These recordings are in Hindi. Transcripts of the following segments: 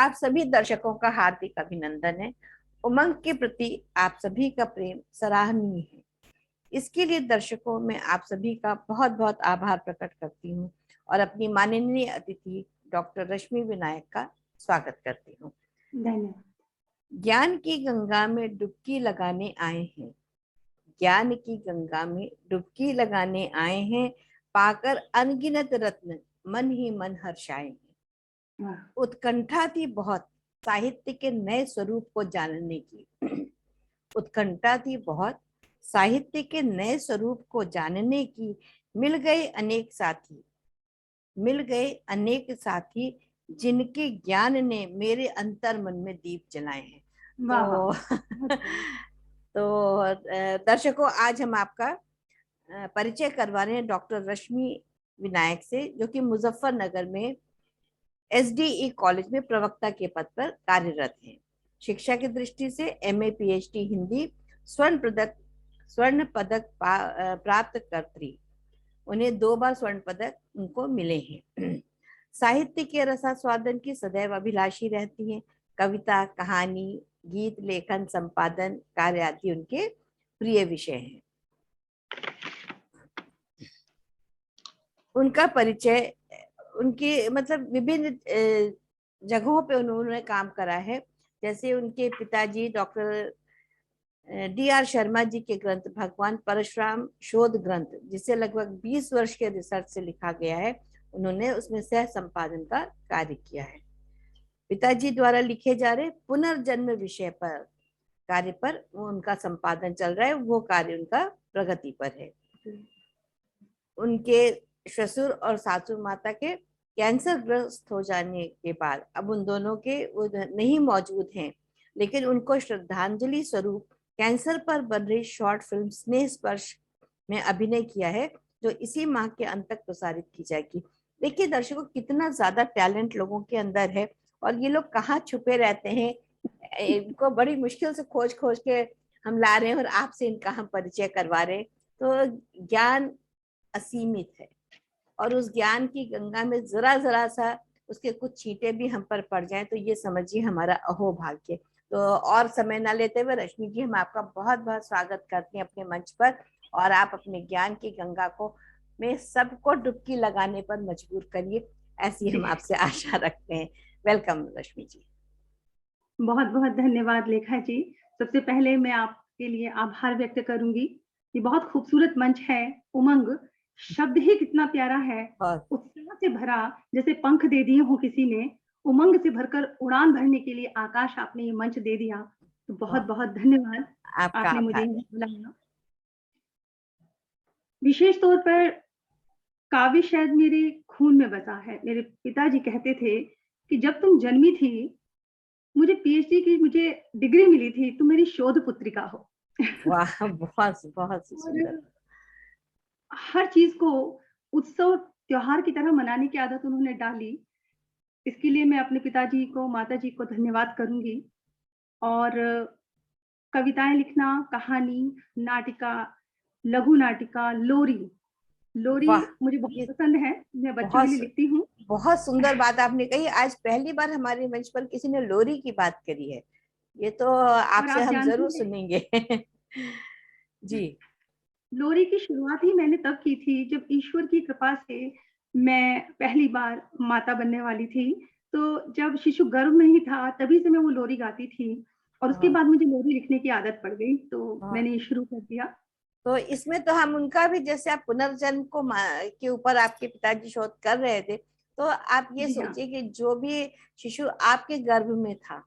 आप सभी दर्शकों का हार्दिक अभिनंदन है। उमंग के प्रति आप सभी का प्रेम सराहनीय है। इसके लिए दर्शकों में आप सभी का बहुत बहुत आभार प्रकट करती हूँ और अपनी माननीय अतिथि डॉक्टर रश्मि विनायक का स्वागत करती हूँ। धन्यवाद। ज्ञान की गंगा में डुबकी लगाने आए हैं, ज्ञान की गंगा में डुबकी लगाने आए हैं, पाकर अनगिनत रत्न मन ही मन हर्षाए हैं। उत्कंठा थी बहुत साहित्य के नए स्वरूप को जानने की, उत्कंठा थी बहुत साहित्य के नए स्वरूप को जानने की। मिल गए अनेक साथी, मिल गए अनेक साथी, जिनके ज्ञान ने मेरे अंतर मन में दीप जलाए हैं। तो तो दर्शकों, आज हम आपका परिचय करवा रहे हैं डॉक्टर रश्मि विनायक से, जो कि मुजफ्फरनगर में SDE कॉलेज में प्रवक्ता के पद पर कार्यरत हैं। शिक्षा की दृष्टि से MA PhD हिंदी स्वर्ण पदक प्राप्त कर्त्री, उन्हें 2 बार स्वर्ण पदक उनको मिले हैं। साहित्य के रसास्वादन की सदैव अभिलाषी रहती हैं। कविता, कहानी, गीत लेखन, संपादन कार्य आदि उनके प्रिय विषय हैं। उनका परिचय, उनकी मतलब विभिन्न जगहों पे उन्होंने काम करा है। जैसे उनके पिताजी डॉक्टर DR शर्मा जी के ग्रंथ भगवान परशुराम शोध ग्रंथ, जिसे लगभग 20 वर्ष के रिसर्च से लिखा गया है, उन्होंने उसमें सह संपादन का कार्य किया है। पिताजी द्वारा लिखे जा रहे पुनर्जन्म विषय पर कार्य पर वो उनका संपादन चल रहा है, वो कार्य उनका प्रगति पर है। उनके ससुर और सासू माता के कैंसर ग्रस्त हो जाने के बाद अब उन दोनों के वो नहीं मौजूद हैं, लेकिन उनको श्रद्धांजलि स्वरूप कैंसर पर बन रही शॉर्ट फिल्म स्नेह स्पर्श में अभिनय किया है, जो इसी माह के अंत तक प्रसारित की जाएगी। देखिए दर्शकों, कितना ज्यादा टैलेंट लोगों के अंदर है और ये लोग कहाँ छुपे रहते हैं, इनको बड़ी मुश्किल से खोज खोज के हम ला रहे हैं और आपसे इनका हम परिचय करवा रहे हैं। तो ज्ञान असीमित है और उस ज्ञान की गंगा में जरा जरा सा उसके कुछ छींटे भी हम पर पड़ जाएं तो ये समझिए हमारा अहोभाग्य। तो और समय ना लेते हुए रश्मि जी, हम आपका बहुत बहुत स्वागत करते हैं अपने मंच पर, और आप अपने ज्ञान की गंगा को में सबको डुबकी लगाने पर मजबूर करिए, ऐसी हम आपसे आशा रखते हैं। वेलकम रश्मि जी। बहुत बहुत धन्यवाद लेखा जी। सबसे पहले मैं आपके लिए आभार व्यक्त करूंगी। ये बहुत खूबसूरत मंच है। उमंग शब्द ही कितना प्यारा है, उत्साह से भरा, जैसे पंख दे दिए हो किसी ने। उमंग से भरकर उड़ान भरने के लिए आकाश आपने ये मंच दे दिया, तो बहुत बहुत धन्यवाद आपने मुझे बुलाया। विशेष तौर पर काव्य शायद मेरे खून में बसा है। मेरे पिताजी कहते थे कि जब तुम जन्मी थी, मुझे PhD की डिग्री मिली थी, तुम मेरी शोध पुत्रिका हो। वाह, बहुत बहुत सुंदर। हर चीज को उत्सव त्योहार की तरह मनाने की आदत उन्होंने डाली। इसके लिए मैं अपने पिताजी को, माताजी को धन्यवाद करूंगी। और कविताएं लिखना, कहानी, नाटिका, लघु नाटिका, लोरी मुझे बहुत पसंद है। मैं बच्चों के लिए लिखती हूँ। बहुत सुंदर बात आपने कही। आज पहली बार हमारे मंच पर किसी ने लोरी की बात करी है, ये तो आपसे हम जरूर सुनेंगे। जी। लोरी की शुरुआत ही मैंने तब की थी जब ईश्वर की कृपा से मैं पहली बार माता बनने वाली थी। तो जब शिशु गर्भ में ही था तभी से मैं वो लोरी गाती थी, और उसके बाद मुझे लोरी लिखने की आदत पड़ गई, तो मैंने ये शुरू कर दिया। तो इसमें तो हम उनका भी, जैसे आप पुनर्जन्म को के ऊपर आपके पिताजी शोध कर रहे थे, तो आप ये सोचिए कि जो भी शिशु आपके गर्भ में था,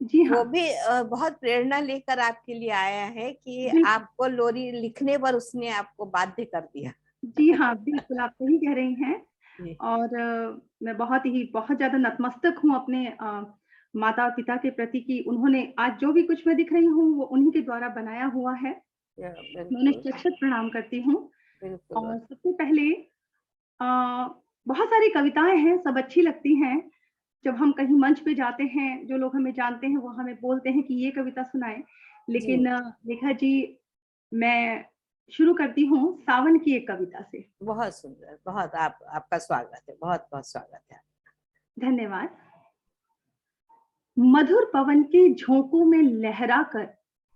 जी हाँ, वो भी बहुत प्रेरणा लेकर आपके लिए आया है कि आपको लोरी लिखने पर उसने आपको बाध्य कर दिया। जी हाँ, बिल्कुल आप सही कह रही हैं। और मैं बहुत ज्यादा नतमस्तक हूँ अपने माता और पिता के प्रति कि उन्होंने आज जो भी कुछ मैं दिख रही हूँ वो उन्हीं के द्वारा बनाया हुआ है। मैं उन्हें शत-शत प्रणाम करती हूँ। और सबसे पहले बहुत सारी कविताएं हैं, सब अच्छी लगती हैं। जब हम कहीं मंच पे जाते हैं, जो लोग हमें जानते हैं वो हमें बोलते हैं कि ये कविता सुनाएं। लेकिन लेखा जी, मैं शुरू करती हूँ सावन की एक कविता से। बहुत सुंदर, बहुत आपका स्वागत है, बहुत बहुत स्वागत है। धन्यवाद। मधुर पवन के झोंकों में लहरा कर,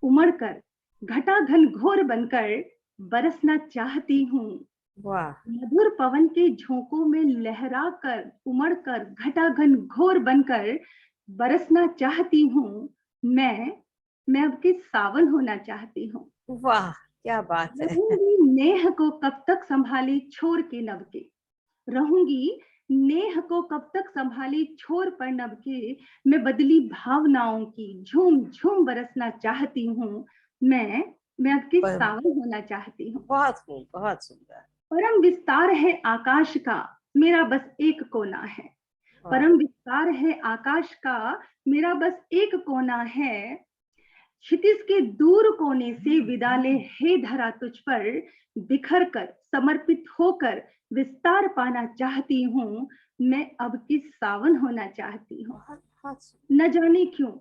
उमड़ कर, घटा घन घोर बनकर बरसना चाहती हूँ। वाह, मधुर पवन के झोंकों में लहरा कर, उमड़ कर, घटा घन घोर बनकर बरसना चाहती हूँ। मैं अब के सावन होना चाहती हूँ। वाह, क्या बात है। रहूंगी नेह को कब तक संभाले छोर के नभ के, रहूंगी नेह को कब तक संभाले छोर पर नभ के, मैं बदली भावनाओं की झूम झूम बरसना चाहती हूँ। मैं अब के ब- सावन होना चाहती हूँ। बहुत खूब, बहुत सुंदर। परम विस्तार है आकाश का, मेरा बस एक कोना है। वाह, परम विस्तार है आकाश का, मेरा बस एक कोना है। क्षितिज के दूर कोने से विदा ले हे धरा तुझ पर, बिखर कर समर्पित होकर विस्तार पाना चाहती हूँ। मैं अब की सावन होना चाहती हूँ। बहुत बहुत सुंदर। न जाने क्यों,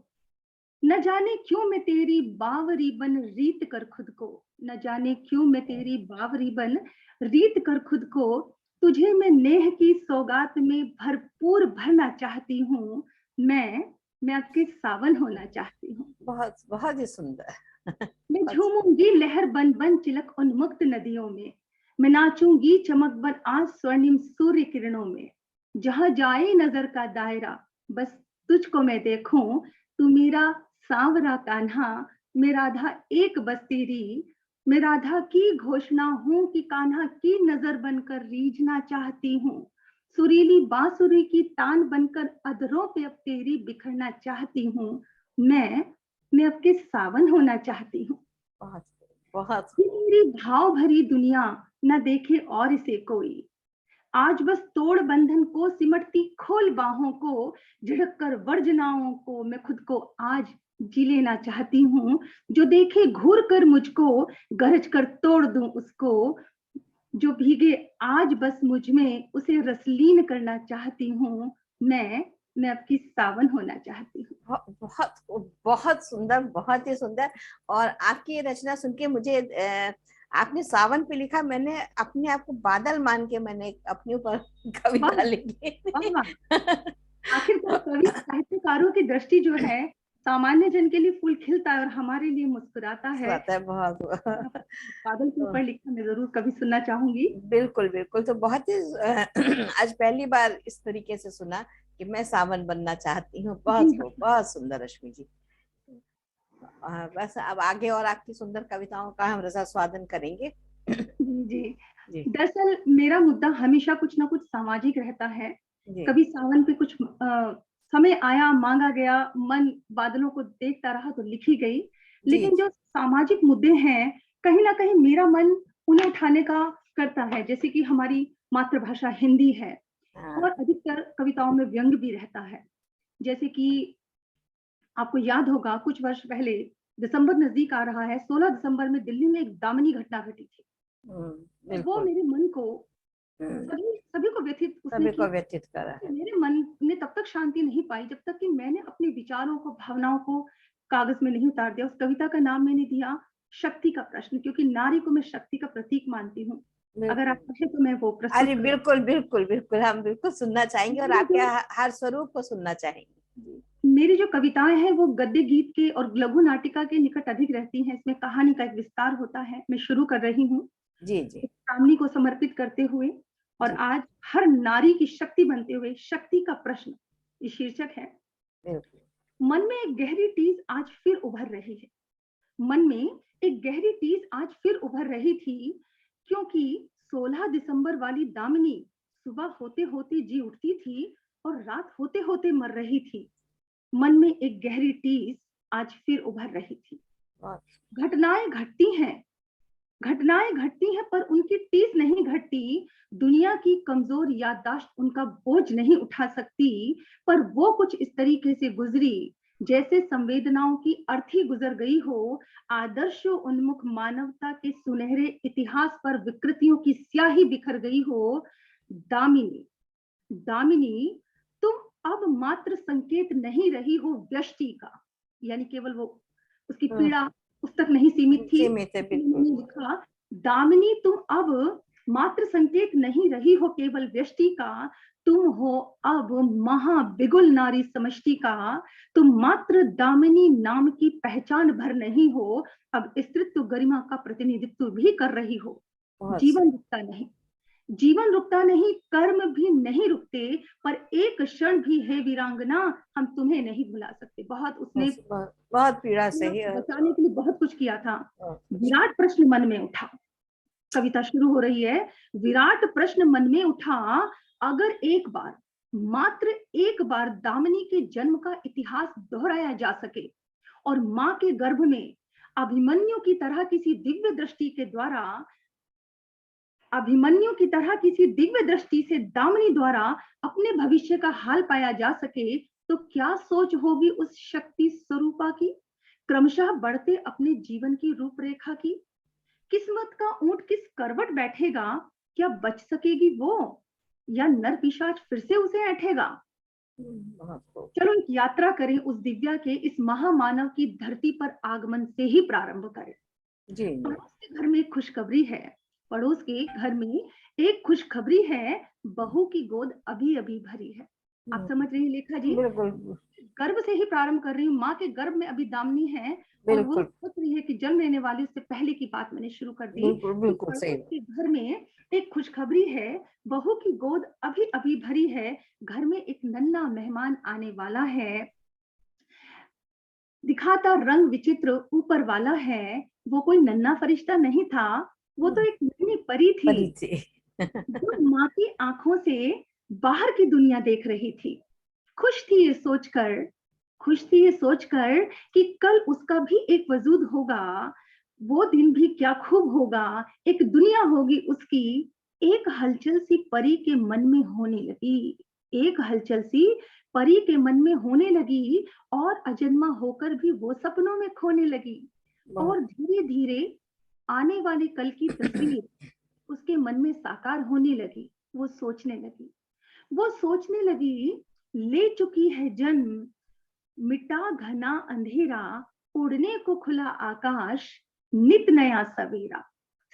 न जाने क्यों मैं तेरी बावरी बन रीत कर खुद को, न जाने क्यों मैं तेरी बावरी बन रीत कर खुद को, तुझे मैं नेह की सौगात में भरपूर भरना चाहती हूँ। मैं आपके सावन होना चाहती हूँ। बहुत बहुत ही सुंदर। मैं बहुत झूमूंगी लहर बन बन चिलक उन्मुक्त नदियों में, मैं नाचूंगी चमक बन आज स्वर्णिम सूर्य किरणों में। जहां जाए नजर का दायरा बस तुझको मैं देखूं, तू मेरा सांवरा कान्हा, मैं राधा एक बस तेरी। मैं राधा की घोषणा हूं कि कान्हा की नजर बनकर रीझना चाहती हूँ। सुरीली बांसुरी की तान बनकर अधरों पे अब तेरी बिखरना चाहती हूँ। मैं आपके सावन होना चाहती हूँ। बहुत बहुत ये खूब। मेरी भाव भरी दुनिया न देखे और इसे कोई, आज बस तोड़ बंधन को सिमटती खोल बाहों को, झिड़क कर वर्जनाओं को मैं खुद को आज जी लेना चाहती हूँ। जो देखे घूर कर मुझको, गरज कर तोड़ दूं उसको, जो भीगे आज बस मुझ में उसे रसलीन करना चाहती हूँ। मैं आपकी सावन होना चाहती हूँ। बहुत बहुत सुंदर, बहुत ही सुंदर। और आपकी ये रचना सुन के मुझे आपने सावन पे लिखा, मैंने अपने आप को बादल मान के मैंने अपने ऊपर वाह कविता लिखी। वाह वाह। आखिरकार कवि साहित्यकारों की दृष्टि जो है, सामान्य जन के लिए फूल खिलता है और हमारे लिए मुस्कुराता है। बात है बहुत। बादल के ऊपर लिखा मैं जरूर कभी सुनना चाहूंगी। बिल्कुल बिल्कुल। तो बहुत ही आज पहली बार इस तरीके से सुना कि मैं सावन बनना चाहती हूँ। बहुत जी खूब, बहुत सुंदर रश्मि जी। बस अब आगे और आपकी सुंदर कविताओं का हम रसा स्वादन करेंगे। जी जी। जी दरअसल मेरा मुद्दा हमेशा कुछ ना कुछ सामाजिक रहता है। जी कभी सावन पे कुछ समय आया, मांगा गया, मन बादलों को देखता रहा तो लिखी गई। जी लेकिन जो सामाजिक मुद्दे हैं, कहीं ना कहीं मेरा मन उन्हें उठाने का करता है। जैसे कि हमारी मातृभाषा हिंदी है हाँ और अधिकतर कविताओं में व्यंग भी रहता है। जैसे कि आपको याद होगा कुछ वर्ष पहले, दिसंबर नजदीक आ रहा है, 16 दिसंबर में दिल्ली में एक दामिनी घटना घटी थी। और वो बिल्कुल। मेरे मन को, हम्म, सभी सभी को व्यथित उसने सभी किया। को व्यतीत करा तो है। मेरे मन ने तब तक शांति नहीं पाई जब तक कि मैंने अपने विचारों को, भावनाओं को कागज में नहीं उतार दिया। उस कविता का नाम मैंने दिया शक्ति का प्रश्न, क्योंकि नारी को मैं शक्ति का प्रतीक मानती हूँ। अगर आप बिल्कुल। कहें तो मैं वो अरे प्रस्तुत करूँ। बिल्कुल बिल्कुल बिल्कुल, हम बिल्कुल सुनना चाहेंगे और मेरी आपके जो हर स्वरूप को सुनना चाहेंगे। जी मेरी जो कविताएं हैं वो गद्य गीत के और लघु नाटिका के निकट अधिक रहती हैं। इसमें कहानी का एक विस्तार होता है। मैं शुरू कर रही हूँ जी जी कामनी को समर्पित करते हुए, और जी आज हर नारी की शक्ति बनते हुए। शक्ति का प्रश्न ये शीर्षक है। बिल्कुल। मन में एक गहरी टीस आज फिर उभर रही है। मन में एक गहरी टीस आज फिर उभर रही थी, क्योंकि 16 दिसंबर वाली दामिनी सुबह होते होते जी उठती थी और रात होते होते मर रही थी। मन में एक गहरी टीस आज फिर उभर रही थी। बहुत घटनाएं घटती हैं, घटनाएं घटती हैं, पर उनकी टीस नहीं घटती। दुनिया की कमजोर याददाश्त उनका बोझ नहीं उठा सकती, पर वो कुछ इस तरीके से गुजरी जैसे संवेदनाओं की अर्थी गुजर गई हो। आदर्श उन्मुख मानवता के सुनहरे इतिहास पर विकृतियों की स्याही बिखर गई हो। दामिनी, दामिनी, तुम अब मात्र संकेत नहीं रही हो व्यष्टि का। यानी केवल वो, उसकी पीड़ा उस तक नहीं सीमित थी। सीमित है, इसलिए बिल्कुल। मैंने लिखा, दामिनी तुम अब मात्र संकेत नहीं रही हो केवल व्यष्टि का, तुम हो अब महाबिगुल नारी समष्टि का। तुम मात्र दामिनी नाम की पहचान भर नहीं हो, अब स्त्रीत्व गरिमा का प्रतिनिधित्व भी कर रही हो। बहुत जीवन रुकता नहीं, जीवन रुकता नहीं, कर्म भी नहीं रुकते, पर एक क्षण भी है वीरांगना, हम तुम्हें नहीं भुला सकते। बहुत उसने बहुत पीड़ा सही बचाने के लिए बहुत कुछ किया था। और विराट प्रश्न मन में उठा, कविता शुरू हो रही है, विराट प्रश्न मन में उठा, अगर एक बार, मात्र एक बार दामिनी के जन्म का इतिहास दोहराया जा सके और मां के गर्भ में अभिमन्यु की तरह किसी दिव्य दृष्टि के द्वारा, अभिमन्यु की तरह किसी दिव्य दृष्टि से दामिनी द्वारा अपने भविष्य का हाल पाया जा सके, तो क्या सोच होगी उस शक्ति स्वरूपा की, क्रमशः बढ़ते अपने जीवन की रूपरेखा की। किस्मत का ऊंट किस करवट बैठेगा, क्या बच सकेगी वो, या नर पिशाच फिर से उसे ऐठेगा। चलो एक यात्रा करें उस दिव्या के, इस महामानव की धरती पर आगमन से ही प्रारंभ करें। पड़ोस के घर में एक खुशखबरी है, पड़ोस के घर में एक खुशखबरी है, बहू की गोद अभी अभी भरी है। आप समझ रही हैं लेखा जी, गर्भ से ही प्रारंभ कर रही हूँ। माँ के गर्भ में अभी दामिनी है और वो सोच रही है कि जन्म लेने वाली, उससे पहले की बात मैंने शुरू कर दी। बिल्कुल सही। के घर में एक खुशखबरी है, बहू की गोद अभी अभी भरी है, घर में एक नन्हा मेहमान आने वाला है, दिखाता रंग विचित्र ऊपर वाला है। वो कोई नन्हा फरिश्ता नहीं था, वो तो एक नन्ही परी थी जो माँ की आंखों से बाहर की दुनिया देख रही थी। खुश थी ये सोचकर, खुश थी ये सोचकर कि कल उसका भी एक वजूद होगा, वो दिन भी क्या खूब होगा, एक दुनिया होगी उसकी। एक हलचल सी परी के मन में होने लगी, एक हलचल सी परी के मन में होने लगी, और अजन्मा होकर भी वो सपनों में खोने लगी। और धीरे धीरे आने वाले कल की तस्वीर उसके मन में साकार होने लगी। वो सोचने लगी, वो सोचने लगी, ले चुकी है जन्म, मिटा घना अंधेरा, उड़ने को खुला आकाश, नित नया सवेरा।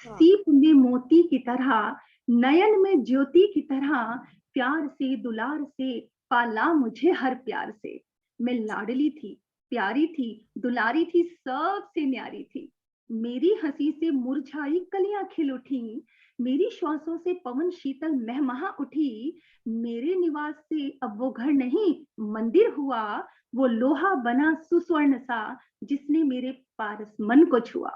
सीप में मोती की तरह, नयन में ज्योति की तरह, प्यार से दुलार से पाला मुझे हर प्यार से। मैं लाडली थी, प्यारी थी, दुलारी थी, सबसे न्यारी थी। मेरी हंसी से मुरझाई कलियां खिल उठी, मेरी श्वासों से पवन शीतल महमहा उठी। मेरे निवास से अब वो घर नहीं मंदिर हुआ, वो लोहा बना सुस्वर्ण सा, जिसने मेरे पारस मन को छुआ।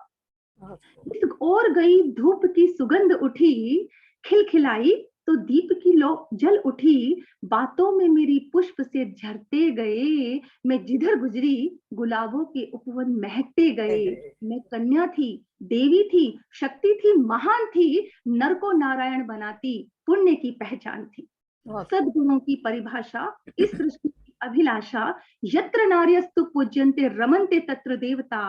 इस ओर गई धूप की सुगंध उठी, खिलखिलाई तो दीप की लो जल उठी। बातों में मेरी पुष्प से झरते गए, मैं जिधर गुजरी गुलाबों के उपवन महकते गए। मैं कन्या थी, देवी थी, शक्ति थी, महान थी, नर को नारायण बनाती पुण्य की पहचान थी। सद्गुणों की परिभाषा, इस सृष्टि की अभिलाषा, यत्र नार्यस्तु पूज्यन्ते रमन्ते तत्र देवता।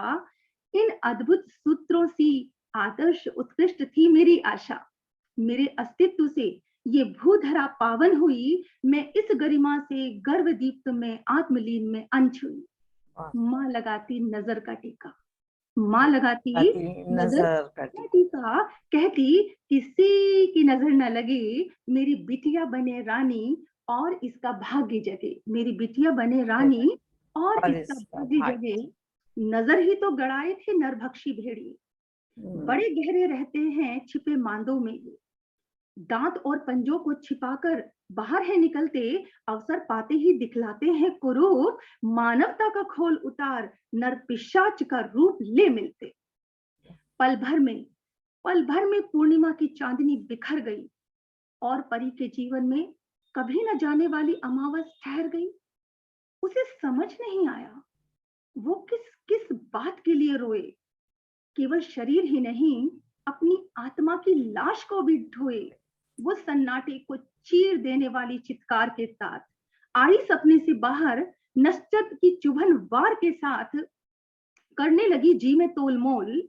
इन अद्भुत सूत्रों से आदर्श उत्कृष्ट थी मेरी आशा। मेरे अस्तित्व से ये भूधरा पावन हुई, मैं इस गरिमा से गर्वदीप्त में आत्मलीन में अंश हुई। माँ लगाती नजर का टीका, माँ लगाती नजर का टीका, कहती किसी की नजर न लगे, मेरी बिटिया बने रानी और इसका भाग्य जगे। मेरी बिटिया बने रानी और इसका भाग्य जगे। नजर ही तो गड़ाए थे नरभक्षी भेड़ी, बड़े गहरे रहते हैं छिपे मांदों में, दांत और पंजों को छिपाकर बाहर है निकलते, अवसर पाते ही दिखलाते हैं कुरूप। मानवता का खोल उतार नर पिशाच का रूप ले मिलते। पल भर में पूर्णिमा की चांदनी बिखर गई और परी के जीवन में कभी न जाने वाली अमावस ठहर गई। उसे समझ नहीं आया वो किस किस बात के लिए रोए। केवल शरीर ही नहीं, अपनी आत्मा की लाश को भी ढोए। वो सन्नाटे को चीर देने वाली चित्कार के साथ आई सपने से बाहर, नश्चत की चुभन वार के साथ करने लगी जी में तोलमोल,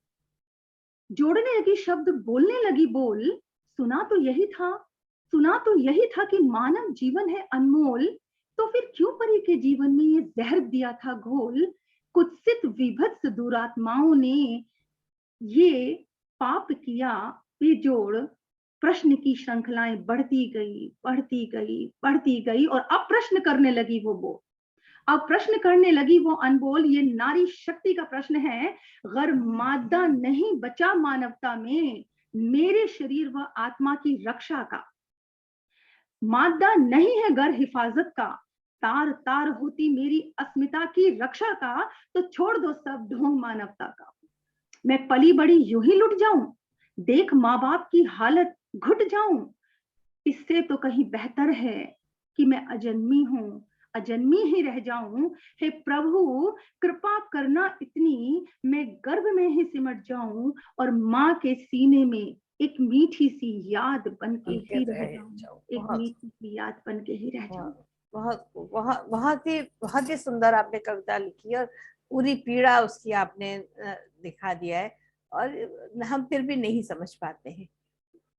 जोड़ने लगी शब्द, बोलने लगी बोल। सुना तो यही था कि मानव जीवन है अनमोल, तो फिर क्यों परी के जीवन में ये जहर दिया था घोल। कुत्सित विभत्स दुरात्माओं ने ये पाप किया बेजोड़, प्रश्न की श्रृंखलाएं बढ़ती गई, बढ़ती गई, बढ़ती गई और अब प्रश्न करने लगी वो। अब प्रश्न करने लगी वो अनमोल, ये नारी शक्ति का प्रश्न है। अगर मादा नहीं बचा मानवता में मेरे शरीर व आत्मा की रक्षा का, मादा नहीं है घर हिफाजत का, तार तार होती मेरी अस्मिता की रक्षा का, तो छोड़ दो सब ढोंग मानवता का। मैं पली बड़ी यूं ही लुट जाऊं, देख माँ बाप की हालत घुट जाऊं, इससे तो कहीं बेहतर है कि मैं अजन्मी हूँ, अजन्मी ही रह जाऊं। हे प्रभु कृपा करना इतनी, मैं गर्भ में ही सिमट जाऊं और माँ के सीने में एक मीठी सी याद बन के ही रह जाऊं, एक मीठी सी याद बन के ही रह जाऊं। बहुत बहुत बहुत ही सुंदर आपने कविता लिखी और पूरी पीड़ा उसकी आपने दिखा दिया है, और हम फिर भी नहीं समझ पाते हैं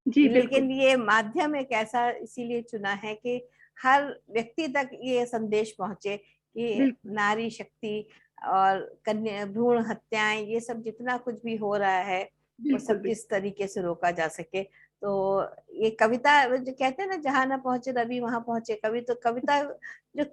जी, लेकिन ये माध्यम एक ऐसा इसीलिए चुना है कि हर व्यक्ति तक ये संदेश पहुंचे कि नारी शक्ति और कन्या भ्रूण हत्याएं, ये सब जितना कुछ भी हो रहा है वो सब किस तरीके से रोका जा सके। तो ये कविता जो कहते हैं ना, जहां ना पहुंचे रवि वहां पहुंचे कवि, तो कविता जो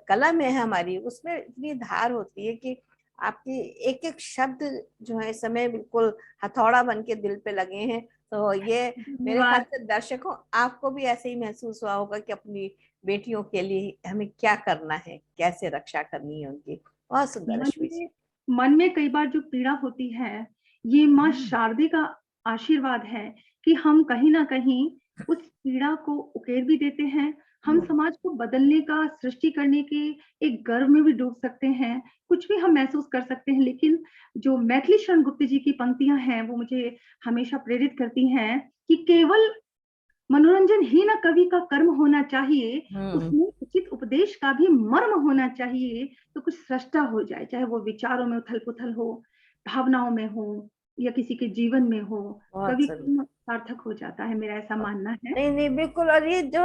कलम है हमारी, उसमें इतनी धार होती है कि आपकी एक एक शब्द जो है इस समय बिल्कुल हथौड़ा बन के दिल पे लगे हैं। तो ये मेरे ख्याल से दर्शकों आपको भी ऐसे ही महसूस हुआ होगा कि अपनी बेटियों के लिए हमें क्या करना है, कैसे रक्षा करनी है उनकी। बहुत सुंदर रश्मि जी। मन में कई बार जो पीड़ा होती है, ये माँ शारदे का आशीर्वाद है कि हम कहीं ना कहीं उस पीड़ा को उकेर भी देते हैं। हम समाज को बदलने का, सृष्टि करने के एक गर्व में भी डूब सकते हैं, कुछ भी हम महसूस कर सकते हैं। लेकिन जो मैथिली शरण गुप्त जी की पंक्तियां हैं वो मुझे हमेशा प्रेरित करती हैं कि केवल मनोरंजन ही ना कवि का कर्म होना चाहिए, उसमें उचित उपदेश का भी मर्म होना चाहिए, तो कुछ सृष्टा हो जाए, चाहे वो विचारों में उथल पुथल हो, भावनाओं में हो या किसी के जीवन में हो, कवि सार्थक हो जाता है, मेरा ऐसा मानना है। नहीं नहीं बिल्कुल। और ये जो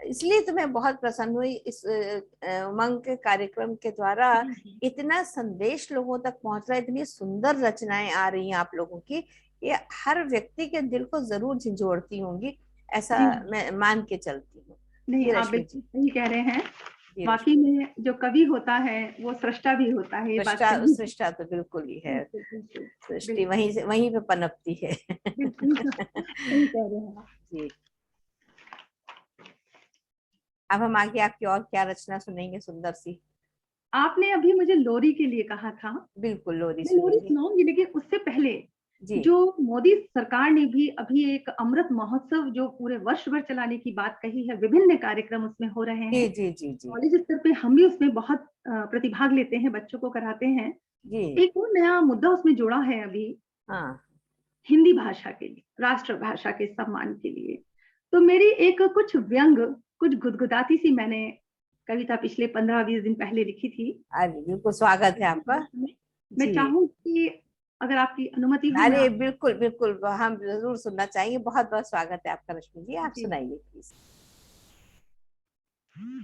इसलिए तो मैं बहुत प्रसन्न हुई इस उमंग के कार्यक्रम के द्वारा, इतना संदेश लोगों तक पहुंच रहा है, इतनी सुंदर रचनाएं आ रही हैं आप लोगों की, ये हर व्यक्ति के दिल को जरूर झंझोड़ती होंगी, ऐसा मैं मान के चलती हूँ। नहीं, आप बिल्कुल सही कह रहे हैं। वाकई में जो कवि होता है वो सृष्टा भी होता है, ये बात सृष्टा तो बिल्कुल ही है, सृष्टि वहीं पे पनपती है। सही कह रहे हैं जी। अब हम आगे आपकी और क्या रचना सुनेंगे सुंदर सी? आपने अभी मुझे लोरी के लिए कहा था। बिल्कुल, लोरी सुनाऊंगी, लेकिन उससे पहले जो मोदी सरकार ने भी अभी एक अमृत महोत्सव जो पूरे वर्ष भर चलाने की बात कही है, विभिन्न कार्यक्रम उसमें हो रहे हैं। जी। कॉलेज स्तर पे हम भी उसमें बहुत प्रतिभाग लेते हैं, बच्चों को कराते हैं। एक और नया मुद्दा उसमें जोड़ा है अभी, हिंदी भाषा के लिए, राष्ट्र भाषा के सम्मान के लिए। तो मेरी एक कुछ व्यंग, कुछ गुदगुदाती सी मैंने कविता पिछले 15-20 दिन पहले लिखी थी। बिल्कुल स्वागत है आपका। मैं चाहूंगी अगर आपकी अनुमति हो। अरे बिल्कुल बिल्कुल, हम जरूर सुनना चाहेंगे। बहुत बहुत स्वागत है आपका रश्मि जी, आप सुनाइए प्लीज।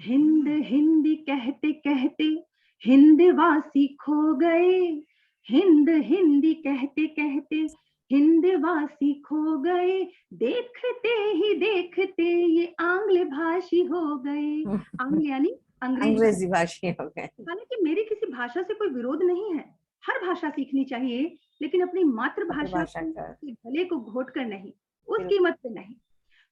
हिंद हिंदी कहते कहते हिंदवासी खो गए, हिंद हिंदी कहते कहते हिंदवासी खो गए, देखते ही देखते ये आंग्ल भाषी हो गए। आंग्ल यानी अंग्रेजी भाषी हो गए। हालांकि मेरी किसी भाषा से कोई विरोध नहीं है, हर भाषा सीखनी चाहिए, लेकिन अपनी मातृभाषा के गले को घोट कर नहीं, उस कीमत पे नहीं।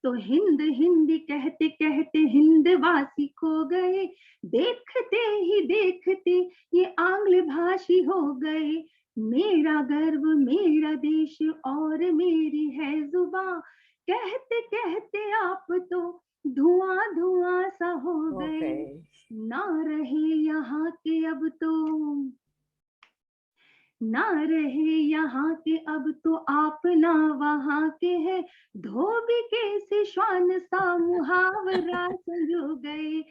तो हिंद हिंदी कहते कहते हिंदवासी खो गए, देखते ही देखते ये आंग्ल भाषी हो गए। मेरा गर्व मेरा देश और मेरी है जुबान, कहते कहते आप तो धुआं धुआं सा हो गए। ना रहे यहाँ के अब तो, ना रहे यहाँ के अब तो आप ना वहाँ के हैं, धोबी के से श्वान सा मुहावरा संजो गए।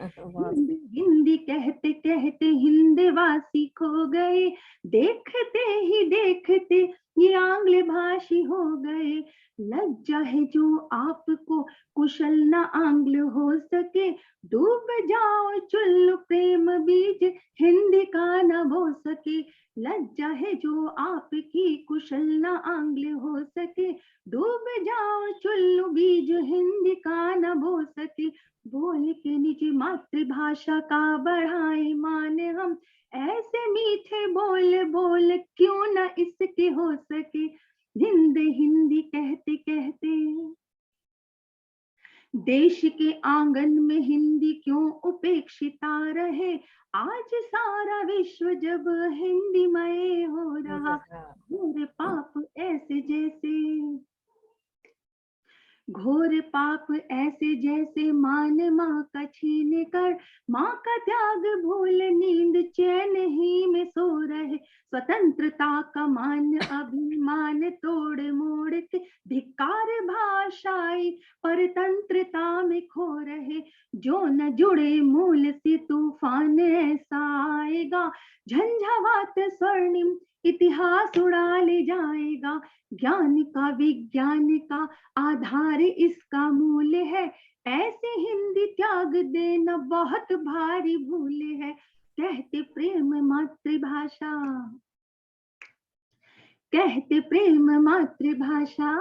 हिंदी कहते कहते हिंदवासी खो गए, देखते ही देखते ये आंग्ल भाषी हो गए। लज्जा है जो आपको कुशल न आंग्ल हो सके, डूब जाओ चुल्लू प्रेम बीज हिंदी का न बो सके। लज्जा है जो आपकी कुशल न आंग्ल हो सके, डूब जाओ चुल्लू बीज हिंदी का न बो सके। बोल के निज मातृभाषा का बढ़ाए मान हम, ऐसे मीठे बोल बोल क्यों न इसके हो सके। हिंद हिंदी कहते कहते देश के आंगन में हिंदी क्यों उपेक्षिता रहे। आज सारा विश्व जब हिंदीमय हो रहा, घोर पाप ऐसे जैसे, घोर पाप ऐसे जैसे मान माँ का छीन कर, माँ का त्याग भूल नींद चैन ही में सो रहे। स्वतंत्रता का मान अभिमान तोड़ मोड़ के, धिक्कार भाषाई परतंत्रता में खो रहे। जो न जुड़े मूल से तूफान ऐसा आएगा, झंझावात स्वर्णिम इतिहास उड़ा ले जाएगा। ज्ञान का विज्ञान का आधार इसका मूल है, ऐसे हिंदी त्याग देना बहुत भारी भूल है। कहते प्रेम मातृभाषा, कहते प्रेम मातृभाषा,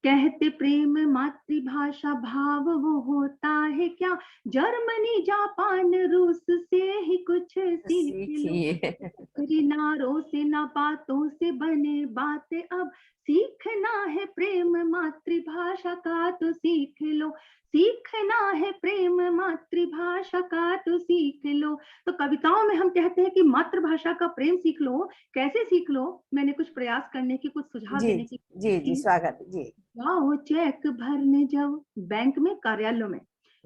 कहते प्रेम मातृभाषा भाव वो होता है क्या। जर्मनी जापान रूस से ही कुछ सीख लो, किनारों से ना बातों से बने बातें अब। सीखना है प्रेम मातृभाषा का तो सीख लो, सीखना है प्रेम मातृभाषा का तो सीख लो। तो कविताओं में हम कहते हैं कि मातृभाषा का प्रेम सीख लो। कैसे सीख लो, मैंने कुछ प्रयास करने की, कुछ सुझाव देने की जी स्वागत जी। जाओ चेक भरने जब बैंक में कार्यालयों में,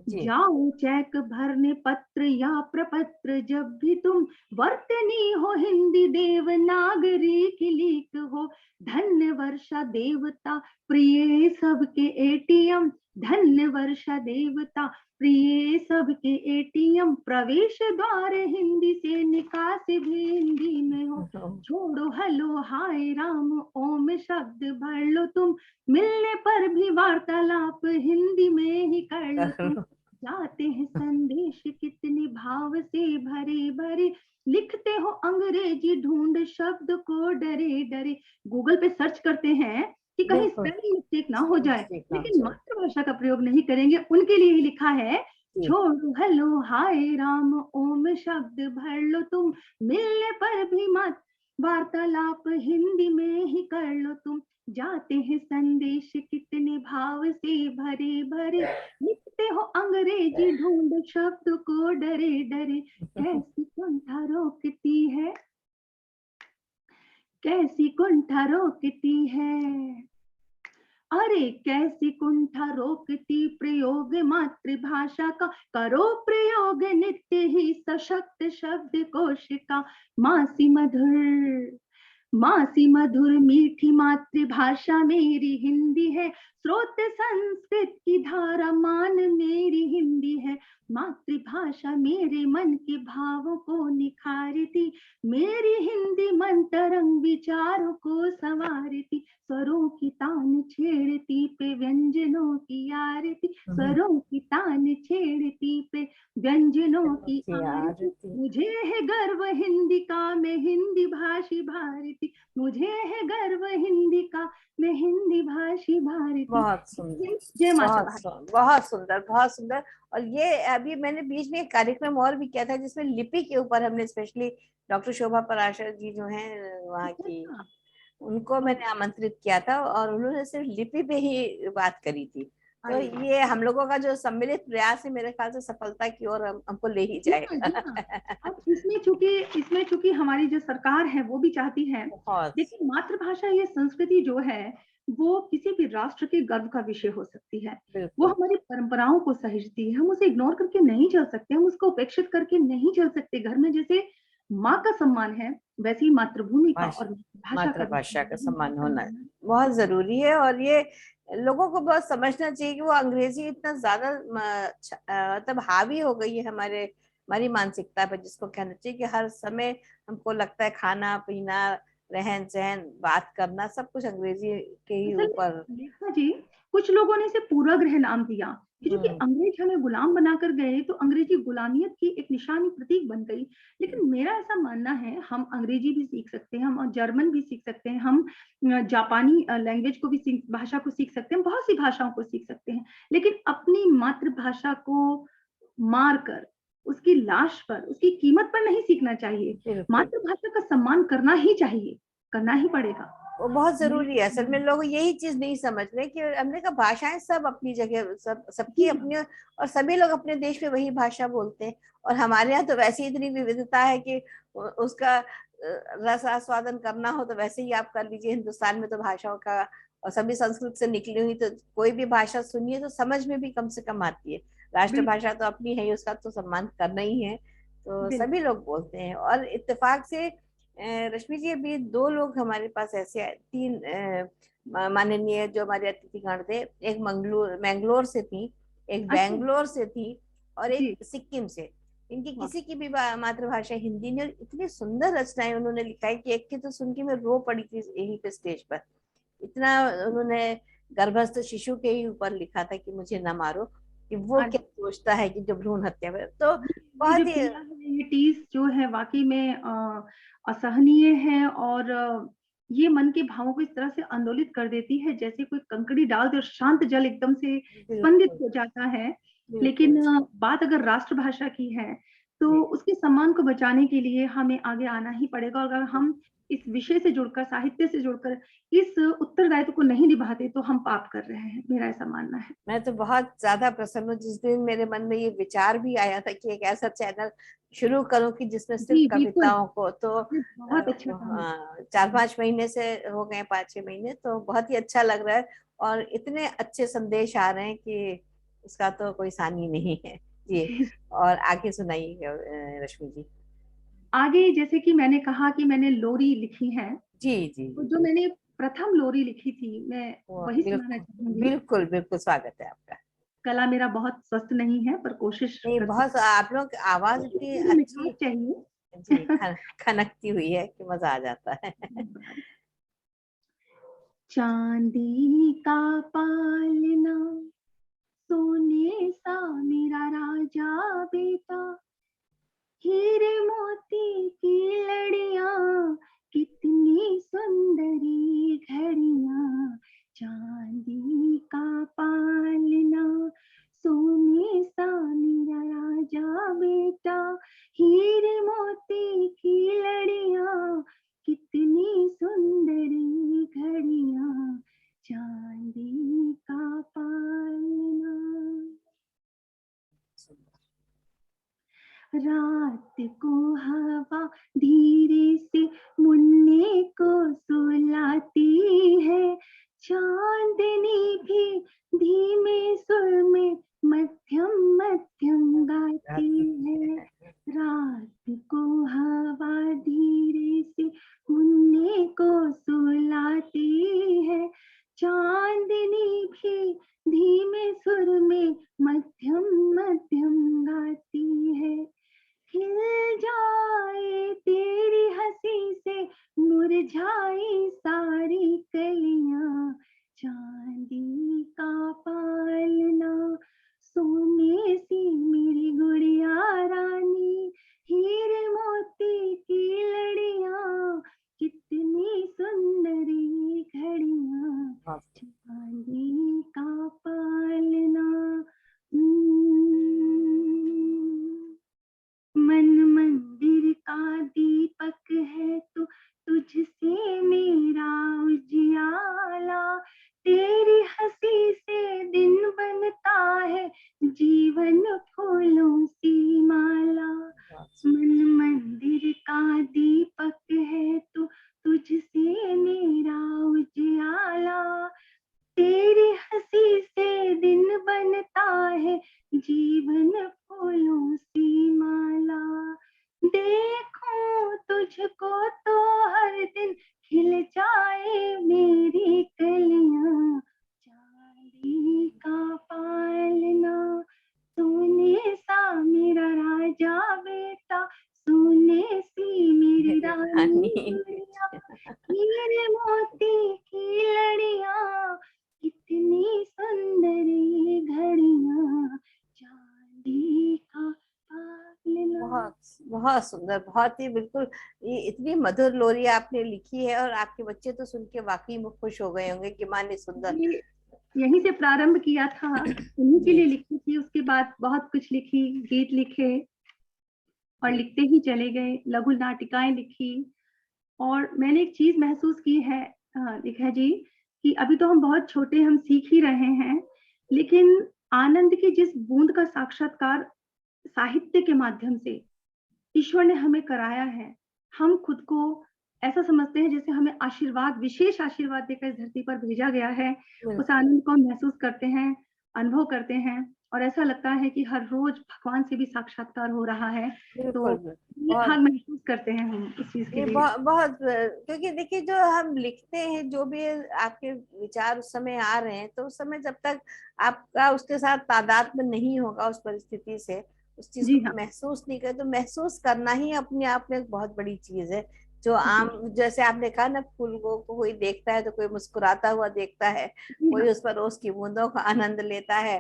जाओ चेक भरने पत्र या प्रपत्र जब भी तुम, वर्तनी हो हिंदी देवनागरी की लीक हो। धन्य वर्षा देवता प्रिय सबके एटीएम, धन्य वर्षा देवता प्रिय सबके एटीएम। प्रवेश द्वार हिंदी से निकास भी हिंदी में हो। छोड़ो हेलो हाय राम ओम शब्द भर लो तुम, मिलने पर भी वार्तालाप हिंदी में ही कर लो तुम। जाते हैं संदेश कितने भाव से भरे भरे, लिखते हो अंग्रेजी ढूंढ शब्द को डरे डरे। गूगल पे सर्च करते हैं कि कहीं स्पेलिंग मिस्टेक ना हो जाए, लेकिन मातृभाषा का प्रयोग नहीं करेंगे। उनके लिए ही लिखा है, छोड़ो हेलो हाय राम ओम शब्द भर लो तुम, मिलने पर भी मत वार्तालाप हिंदी में ही कर लो तुम। जाते हैं संदेश कितने भाव से भरे भरे, लिखते हो अंग्रेजी ढूंढ शब्द को डरे डरे। कैसी कुंठा रोकती है, कैसी कुंठा रोकती है, अरे कैसी कुंठा रोकती प्रयोग मातृभाषा का। करो प्रयोग नित्य ही सशक्त शब्द कोश का। मासी मधुर, मासी मधुर मीठी मातृभाषा मेरी हिंदी है, स्रोत संस्कृत की धारा मान मेरी हिंदी है। मातृभाषा मेरे मन के भावों को निखारती, मेरी हिंदी मन तरंग विचारों को संवारती। स्वरों की तान छेड़ती पे व्यंजनों की आरती, स्वरों की तान छेड़ती पे व्यंजनों की आरती। मुझे है गर्व हिंदी का, मैं हिंदी भाषी भारती, मुझे है गर्व हिंदी का, मैं हिंदी भाषी भारती। बहुत सुंदर, जय माता, बहुत सुंदर, बहुत सुंदर। और ये अभी मैंने बीच में एक कार्यक्रम और भी किया था जिसमें लिपि के ऊपर हमने स्पेशली डॉक्टर शोभा पराशर जी जो हैं वहाँ की, उनको मैंने आमंत्रित किया था और उन्होंने सिर्फ लिपि पे ही बात करी थी। तो ये हम लोगों का जो सम्मिलित प्रयास है मेरे ख्याल से सफलता की ओर हमको ले ही जाएगा। अब इसमें चूंकि हमारी जो सरकार है वो भी चाहती है, लेकिन मातृभाषा ये संस्कृति जो है वो किसी भी राष्ट्र के गर्व का विषय हो सकती है। वो हमारी परंपराओं को सहेजती है, हम उसे इग्नोर करके नहीं चल सकते, हम उसको उपेक्षित करके नहीं चल सकते। घर में जैसे माँ का सम्मान है, वैसे ही मातृभूमि का और मातृभाषा का सम्मान होना बहुत जरूरी है। और ये लोगों को बहुत समझना चाहिए कि वो अंग्रेजी इतना ज्यादा मतलब हावी हो गई है हमारी मानसिकता पर, जिसको कहना चाहिए कि हर समय हमको लगता है खाना पीना रहन सहन, बात करना, सब कुछ अंग्रेजी के ही असल ऊपर। में रेखा जी, कुछ लोगों ने इसे पूर्वाग्रह नाम दिया कि चूंकि अंग्रेज हमें गुलाम बनाकर गए तो अंग्रेजी गुलामियत की एक निशानी प्रतीक बन गई। लेकिन मेरा ऐसा मानना है, हम अंग्रेजी भी सीख सकते हैं, हम जर्मन भी सीख सकते हैं, हम जापानी लैंग्वेज को भी भाषा को सीख सकते हैं, बहुत सी भाषाओं को सीख सकते हैं, लेकिन अपनी मातृभाषा को मार कर, उसकी लाश पर, उसकी कीमत पर नहीं सीखना चाहिए। बिल्कुल, मातृभाषा का सम्मान करना ही चाहिए, करना ही पड़ेगा। वो बहुत मेरा जरूरी है। असल में लोग यही चीज नहीं समझ रहे कि हमने कहा भाषाएं सब अपनी जगह, सब सबकी जी हाँ, अपनी, और सभी लोग अपने देश में वही भाषा बोलते हैं। और हमारे यहाँ तो वैसे ही इतनी विविधता है कि उसका रस आस्वादन करना हो तो वैसे ही आप कर लीजिए। हिंदुस्तान में तो भाषाओं का, और सभी संस्कृत से निकली हुई, तो कोई भी भाषा सुनिए तो समझ में भी कम से कम आती है। बिल्कुल, राष्ट्रभाषा तो अपनी है ही, उसका तो सम्मान करना ही है। तो बिल्कुल। सभी लोग बोलते हैं। और इत्तेफाक से रश्मि जी, अभी दो लोग हमारे पास ऐसे आए, तीन माननीय जो हमारे अतिथिगण थे, एक मंगलोर मैंगलोर से थी, एक अच्छा, बैंगलोर से थी, और एक जी, सिक्किम से। इनकी वाह! किसी की भी मातृभाषा हिंदी नहीं, और इतनी सुंदर रचनाएं उन्होंने लिखाई कि एक की तो सुन के मैं रो पड़ी थी यहीं पे स्टेज पर। इतना उन्होंने गर्भस्थ शिशु के ही ऊपर लिखा था कि मुझे न मारो, कि वो आज क्या सोचता है कि जो भ्रूण हत्या में, तो ये जो बहुत ही। किया है, ये टीज़ जो है वाक़ई में असहनीय है और ये मन के भावों को इस तरह से आंदोलित कर देती है, जैसे कोई कंकड़ी डाल दे और शांत जल एकदम से स्पंदित बिल्कुल, हो जाता है। बिल्कुल। लेकिन बात अगर राष्ट्रभाषा की है, तो जी, उसके सम्मान को बचाने के लिए हमें आगे आना ही पड़ेगा। और अगर हम इस विषय से जुड़कर, साहित्य से जुड़कर इस उत्तरदायित्व को नहीं निभाते, तो हम पाप कर रहे हैं, मेरा ऐसा मानना है। मैं तो बहुत ज्यादा प्रसन्न हूँ जिस दिन मेरे मन में ये विचार भी आया था कि एक ऐसा चैनल शुरू करूं कि जिसमें सिर्फ जी, बिल्कुल, कविताओं को, तो आपने बहुत अच्छा कहा। हाँ, 4-5 महीने से हो गए, 5-6 महीने, तो बहुत ही अच्छा लग रहा है। और इतने अच्छे संदेश आ रहे हैं कि उसका तो कोई सानी नहीं है। जी। और आगे सुनाइए रश्मि जी। आगे जैसे कि मैंने कहा कि मैंने लोरी लिखी है, जी, जी, तो जी, जो जी। मैंने प्रथम लोरी लिखी थी, मैं वही सुनाना बिल्कुल, चाहूँगी। बिल्कुल, बिल्कुल स्वागत है आपका। गला मेरा बहुत स्वस्थ नहीं है, पर कोशिश नहीं, करती बहुत आप लोग आवाज इतनी हूँ। मिठास अच्छी, चाहिए। जी, खनकती हुई है कि मजा आ जाता है। चांदी का पालना, सोने सा मेरा राजा बेटा, हीरे मोती की लड़ियां, कितनी सुंदरी घड़ियां, चांदी का पालना, सोने सा मेरा राजा बेटा, हीरे मोती की लड़ियां, कितनी सुंदरी घड़ियां, चांदी का पालना। रात को हवा धीरे से मुन्ने को सुलाती है, चांदनी भी धीमे सुर में मध्यम मध्यम गाती है। रात को हवा धीरे से मुन्ने को सुलाती है, चांदनी भी धीमे सुर में मध्यम मध्यम गाती है। खिल जाए तेरी हंसी से मुरझाई सारी कलियां, चांदी का बहुत सुंदर, बहुत ही बिल्कुल, ये इतनी मधुर लोरी आपने लिखी है और आपके बच्चे तो सुन के वाकई में खुश हो गए होंगे कि माँ ने सुंदर। ये यहीं से प्रारंभ किया था, उन्हीं के जी लिए लिखी थी। उसके बाद बहुत कुछ लिखी, गीत लिखे और जी लिखते ही चले गए, लघु नाटिकाएं लिखी। और मैंने एक चीज महसूस की है लिखा जी, कि अभी तो हम बहुत छोटे, हम सीख ही रहे हैं, लेकिन आनंद की जिस बूंद का साक्षात्कार साहित्य के माध्यम से ईश्वर ने हमें कराया है, हम खुद को ऐसा समझते हैं जैसे हमें आशीर्वाद, विशेष आशीर्वाद देकर इस धरती पर भेजा गया है। उस बिल्कुल आनंद को हम महसूस करते हैं, अनुभव करते हैं और ऐसा लगता है कि हर रोज भगवान से भी साक्षात्कार हो रहा है। तो बिल्कुल बिल्कुल। ये भाग बहुत, महसूस करते हैं हम इस चीज के ये लिए। बहुत क्योंकि देखिए जो हम लिखते हैं, जो भी आपके विचार उस समय आ रहे हैं, तो उस समय जब तक आपका उसके साथ तादाद में नहीं होगा, उस परिस्थिति से उस चीज जी को हाँ। महसूस नहीं करे, तो महसूस करना ही अपने आप में एक बहुत बड़ी चीज है। जो जी। आम, जैसे आपने कहा ना, फूल को कोई देखता है तो कोई मुस्कुराता हुआ देखता है, जी हाँ। कोई उस पर रोज की बूंदों का आनंद लेता है।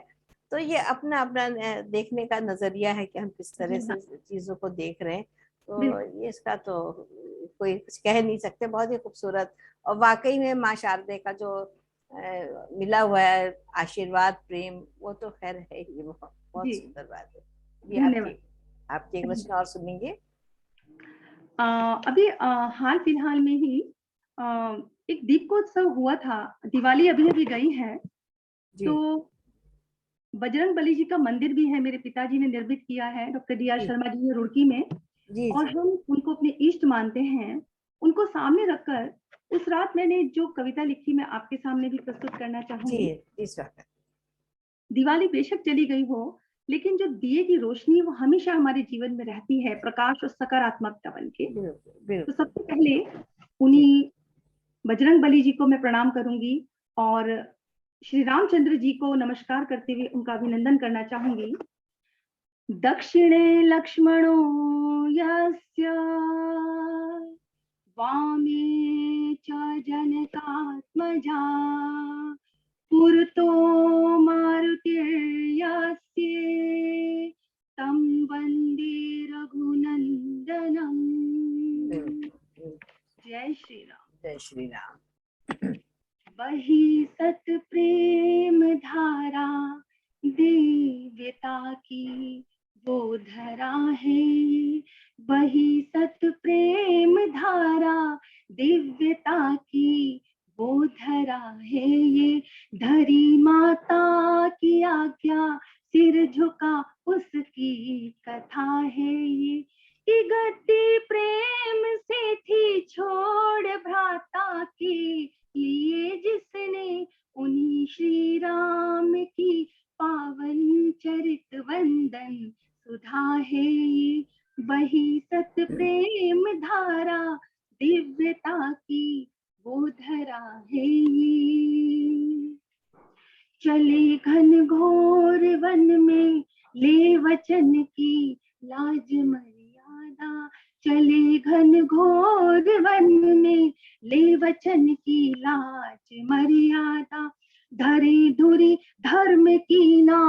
तो ये अपना अपना देखने का नजरिया है कि हम किस तरह जी हाँ। से चीजों को देख रहे हैं। तो बिल्कुल। ये इसका तो कोई कुछ कह नहीं सकते, बहुत ही खूबसूरत। और वाकई में माँ शारदे का जो मिला हुआ है आशीर्वाद, प्रेम, वो तो खैर है ही, बहुत बहुत जी। सुंदर बात है। जी, धन्यवाद। आपकी आपकी एक रचना और सुनेंगे। अभी हाल फिलहाल में ही अ, एक दीपोत्सव हुआ था। दिवाली अभी अभी गई है, जी तो बजरंग बली जी का मंदिर भी है, मेरे पिताजी ने निर्मित किया है, doctor D R G Sharma ji ने रुड़की में। जी और जी हम उनको अपने इष्ट मानते हैं। उनको सामने रखकर उस रात मैंने जो कविता लिखी, मैं आपके सामने भी प्रस्तुत करना जी चाहूंगी। जी स्वागत। दिवाली बेशक चली गई हो, लेकिन जो दिए की रोशनी वो हमेशा हमारे जीवन में रहती है, प्रकाश और सकारात्मकता बन के। बिल्कुल तो बिल्कुल। सबसे पहले जी उन्हीं बजरंग बली जी को मैं प्रणाम करूंगी और श्री रामचंद्र जी को नमस्कार करते हुए उनका अभिनंदन करना चाहूंगी। दक्षिणे लक्ष्मणो यस्य वामे च जनकात्मजा पुरतो मारुतिर्यस्य तं वन्दे रघुनन्दनम्। बिल्कुल बिल्कुल। जय श्री राम। जय श्री राम। वही सत प्रेम धारा दिव्यता की वो धरा है। वही सत प्रेम धारा दिव्यता की वो धरा है। ये धरी माता की आज्ञा, सिर झुका उसकी कथा है। ये गति प्रेम से थी छोड़ भ्राता की, लिए जिसने उन्हीं श्री राम की पावन चरित वंदन सुधा है। ये वही सत प्रेम धारा दिव्यता की वो धरा है। ये चले घन घोर वन में ले वचन की लाज मर्यादा। चले घन घोर वन में ले वचन की लाज मर्यादा। धरी धुरी धर्म की ना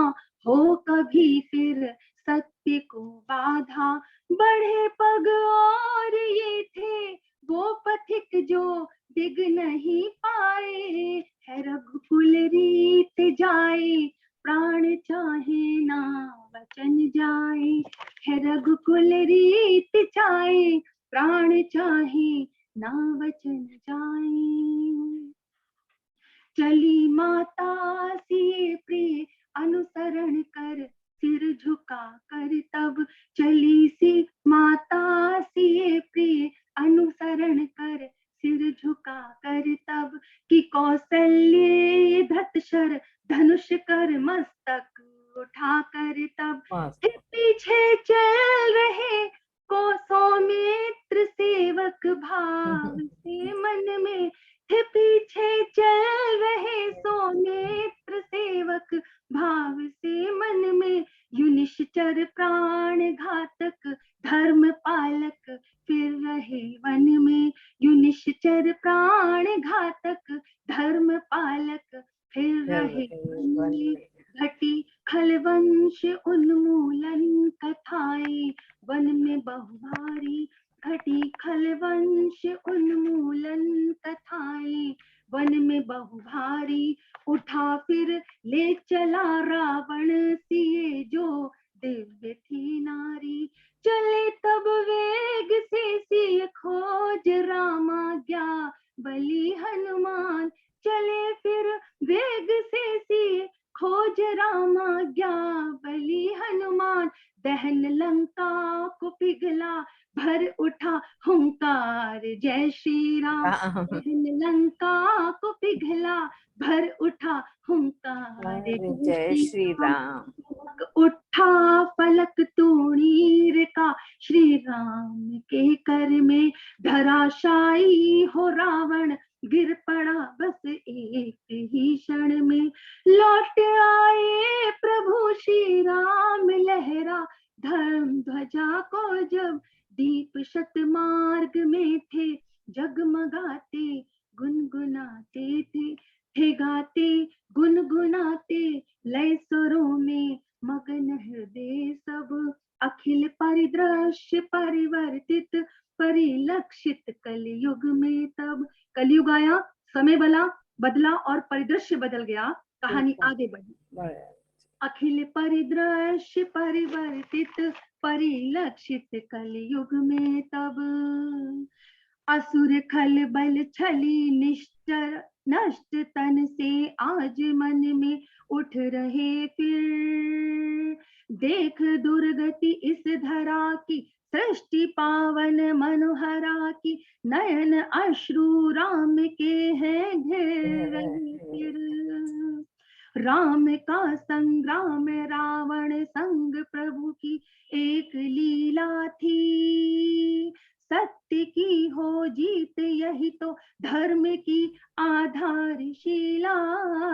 हो कभी फिर सत्य को बाधा। बढ़े पग और ये थे वो पथिक जो डिग नहीं पाए। है रघुकुल रीत जाए, प्राण चाहे ना वचन जाए। है रघुकुल रीत जाए, प्राण चाहे ना वचन जाए। चली माता सी प्रिय अनुसरण कर, सिर झुका कर तब। चली सी माता सी प्रिय अनुसरण कर, सिर झुका कर तब। कि कौशल्य धत शर धनुष कर मस्तक उठा कर तब। मस्त। फिर पीछे चल रहे को सौमित्र सेवक भाव से मन में। थे पीछे चल रहे सौमित्र सेवक भाव से मन में। यु निश्चर प्राण घातक धर्म पालक फिर रहे वन में। यु निश्चर प्राण घातक धर्म पालक फिर रहे वन वन में। में। घटी खलवंश उन्मूलन कथाएं वन में बहुभारी घटी खलवंश उन्मूलन कथाएं। वन में बहुभारी उठा फिर ले चला रावण सिए जो दिव्य थी नारी। चले तब वेग से सिय खोज रामाज्ञा बलि हनुमान। चले फिर वेग से सिय खोज रामाज्ञा बलि हनुमान। दहन लंका को पिघला भर उठा हुंकार जय श्री राम। दहन लंका को पिघला भर उठा हुंकार जय श्री राम। उठा फलक तूणीर का श्री राम के कर में। धराशायी हो रावण गिर पड़ा बस एक ही क्षण में। लौट आए प्रभु श्री राम लहरा धर्म ध्वजा को जब। दीप शत मार्ग में थे जगमगाते गुनगुनाते थे गाते गुनगुनाते लय स्वरों में मगन हृदय सब। अखिल परिदृश्य परिवर्तित परिलक्षित कलयुग में तब। कलयुग आया, समय बदला और परिदृश्य बदल गया, कहानी आगे बढ़ी। अखिल परिदृश्य परिवर्तित परिलक्षित कलयुग में तब। असुर खल बल छली निश्चर नष्ट तन से आज मन में उठ रहे फिर। देख दुर्गति इस धरा की सृष्टि पावन मनोहरा की। नयन अश्रु राम के हैं घिर रहे फिर। राम का संग्राम रावण संग प्रभु की एक लीला थी। सत्य की हो जीत यही तो धर्म की आधारशिला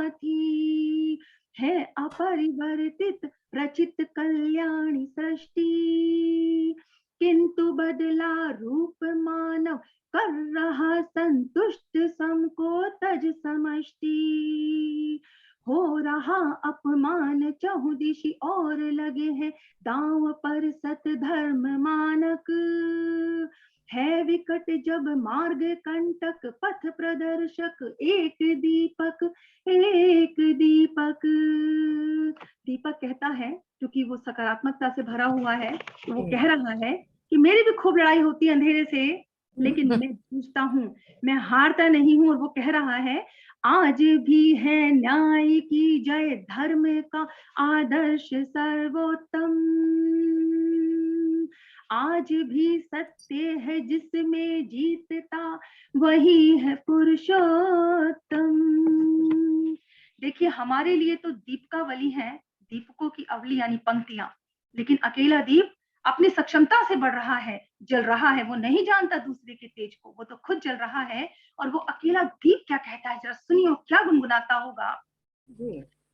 थी। है अपरिवर्तित रचित कल्याणी सृष्टि। किंतु बदला रूप मानव कर रहा संतुष्ट सम को तज समष्टि। हो रहा अपमान चहुदिशि और लगे हैं दांव पर सत धर्म मानक। है विकट जब मार्ग कंटक पथ प्रदर्शक एक दीपक एक दीपक। दीपक कहता है, क्योंकि वो सकारात्मकता से भरा हुआ है, तो वो कह रहा है कि मेरी भी खूब लड़ाई होती है अंधेरे से, लेकिन मैं जूझता हूँ, मैं हारता नहीं हूँ। और वो कह रहा है आज भी है न्याय की जय, धर्म का आदर्श सर्वोत्तम। आज भी सत्य है जिसमें जीतता वही है पुरुषोत्तम। देखिए, हमारे लिए तो दीपकावली है, दीपकों की अवली यानी पंक्तियां, लेकिन अकेला दीप अपनी सक्षमता से बढ़ रहा है, जल रहा है। वो नहीं जानता दूसरे के तेज को, वो तो खुद जल रहा है। और वो अकेला दीप क्या कहता है, जरा सुनियो क्या गुनगुनाता होगा।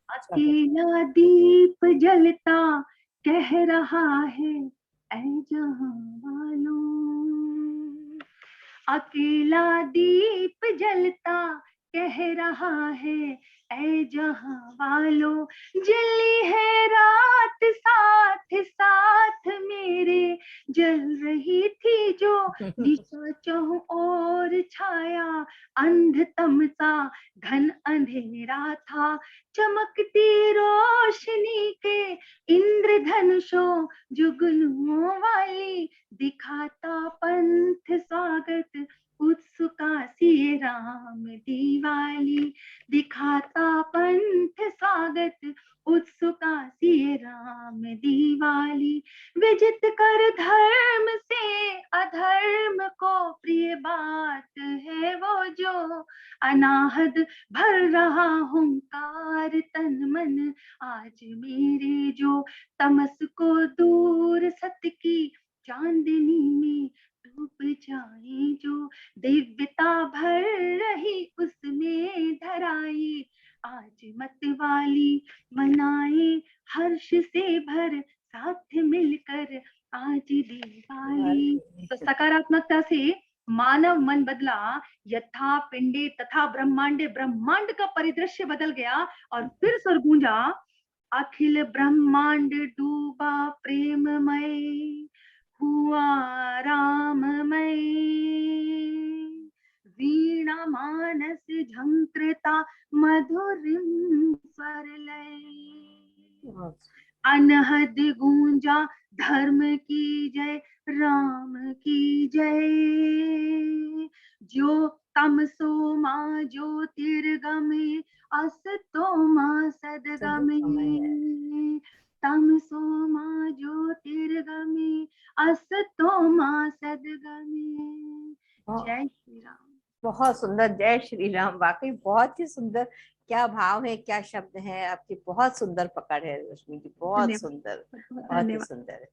अकेला दीप जलता कह रहा है ऐ जहां वालों। अकेला दीप जलता कह रहा है ऐ जहां वालों। जली है रात साथ साथ मेरे, जल रही थी जो दिशा चहुं ओर छाया। अंधतम सा घन अंधेरा था, चमकती रोशनी के इंद्रधनुषों जुगनुओं वाली। दिखाता पंथ स्वागत उत्सुका सी राम दीवाली। दिखाता पंथ स्वागत उत्सुका सी राम दीवाली। विजित कर धर्म से अधर्म को प्रिय बात है वो जो। अनाहद भर रहा हुंकार तन मन आज मेरे जो। तमस को दूर सत्य की चांदनी में डूब जाए जो। दिव्यता भर रही उसमें धराए, आज मतवाली मनाए हर्ष से भर साथ मिलकर आज दिवाली। तो सकारात्मकता से मानव मन बदला, यथा पिंडे तथा ब्रह्मांडे, ब्रह्मांड का परिदृश्य बदल गया। और फिर स्वर गूंजा, अखिल ब्रह्मांड डूबा प्रेममय। हुआ राममय, वीणा मानस झंकृता मधुरिम स्वरलय, अनहद गूंजा धर्म की जय, राम की जय। जो तमसो मां ज्योतिर्गमय, असतो मां सद्गमय, तमसो मां ज्योतिर्गमय, असतो मां सद्गमय। जय श्री राम। बहुत सुंदर, जय श्री राम। वाकई बहुत ही सुंदर, क्या भाव है, क्या शब्द है आपकी, बहुत सुंदर पकड़ है रश्मि जी, बहुत सुंदर, बहुत ही सुंदर है